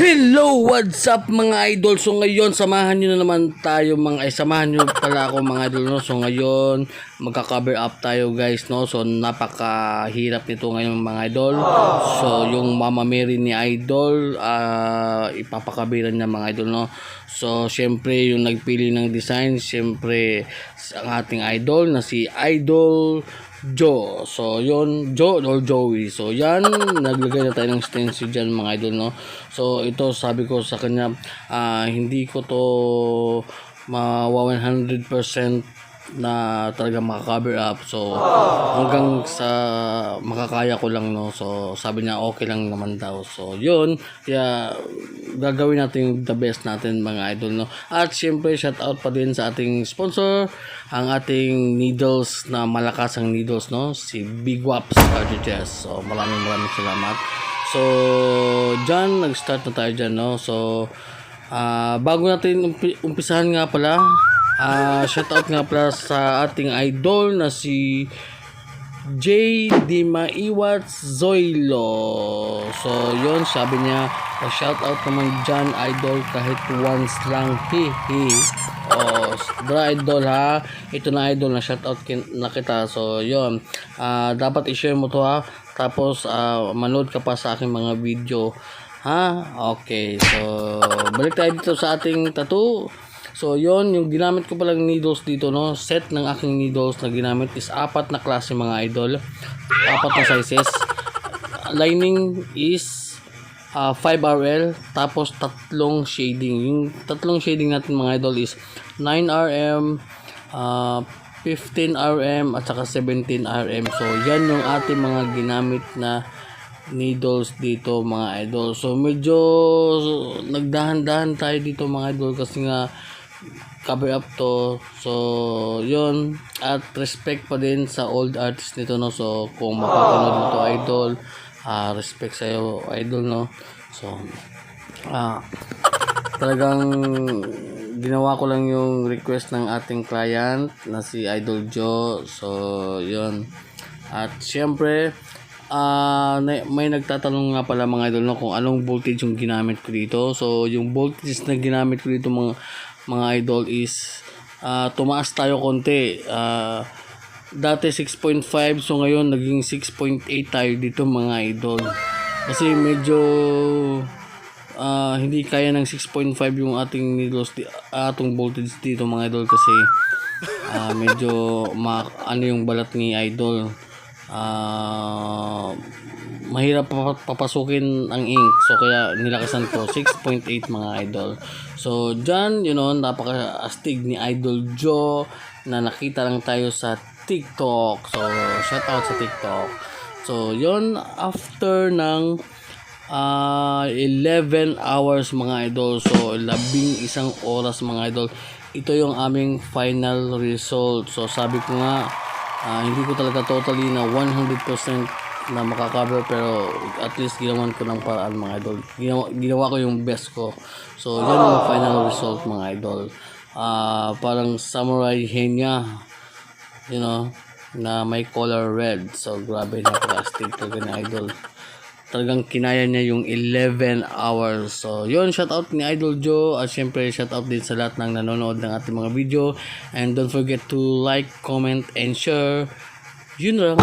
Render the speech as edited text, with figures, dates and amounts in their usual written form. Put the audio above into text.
Hello, what's up mga idol? So ngayon, samahan nyo na naman tayo samahan nyo pala ako mga idol, no? So ngayon, magka-cover up tayo guys, no? So napakahirap nito ngayon mga idol. So yung Mama Mary ni idol, ipapakabiran niya mga idol, no? So syempre yung nagpili ng design, syempre ang ating idol na si Idol Joe. So yon, Joe or Joey. So yan, naglagay na tayo ng stencil dyan mga idol, no? So ito, sabi ko sa kanya, hindi ko to mawa 100% na talaga maka-cover up. So hanggang sa makakaya ko lang, no? So sabi niya okay lang naman daw. So yun, kaya gagawin natin the best natin mga idol, no? At syempre shout out pa din sa ating sponsor, ang ating needles, na malakas ang needles, no? Si Big Waps Cartridges. So maraming salamat. So dyan, nag-start na tayo dyan, no? So bago natin umpisahan nga pala, shoutout nga pala sa ating idol na si J. Di Maiwat Zoilo. So yun, sabi niya, shoutout naman dyan idol kahit once lang, hihi. Bra idol ha, ito na idol, na shoutout na kita. So yun, dapat i-share mo to ha, tapos manood ka pa sa aking mga video ha. Okay, so balik tayo dito sa ating tattoo. So yon, yung ginamit ko palang needles dito, no? Set ng aking needles na ginamit is 4 na klase mga idol, 4 na sizes. Lining is 5RL, tapos 3 shading. Yung 3 shading natin mga idol is 9RM, 15RM at saka 17RM. So yan yung ating mga ginamit na needles dito mga idol. So medyo nagdahan-dahan tayo dito mga idol kasi nga cover up to. So yun, at respect pa din sa old artist nito, no? So kung mapapanood mo to idol, respect sa'yo idol, no? So talagang ginawa ko lang yung request ng ating client na si Idol Joe. So yun, at syempre may nagtatanong nga pala mga idol, no, kung anong voltage yung ginamit ko dito. So yung voltage na ginamit ko dito mga idol is tumaas tayo konti. Dati 6.5, so ngayon naging 6.8 tayo dito mga idol, kasi medyo hindi kaya ng 6.5 yung ating needles, atong voltage dito mga idol, kasi medyo ano yung balat ni idol, mahirap papasukin ang ink. So kaya nilakasan ko 6.8 mga idol. So dyan, you know, napaka-astig ni Idol Joe na nakita lang tayo sa TikTok. So shout out sa TikTok. So yun, after ng 11 hours mga idol, so 11 oras mga idol, ito yung aming final result. So sabi ko nga, hindi ko talaga totally na 100% na makakover, pero at least ginawan ko ng paraan mga idol. Ginawa ko yung best ko. So yan yung final result mga idol. Parang samurai henya, you know, na may color red. So grabe, napaka-astig talaga ni idol. Talagang kinaya niya yung 11 hours. So yun, shout out ni Idol Joe, at syempre shout out din sa lahat ng nanonood ng ating mga video, and don't forget to like, comment and share. Yun lang.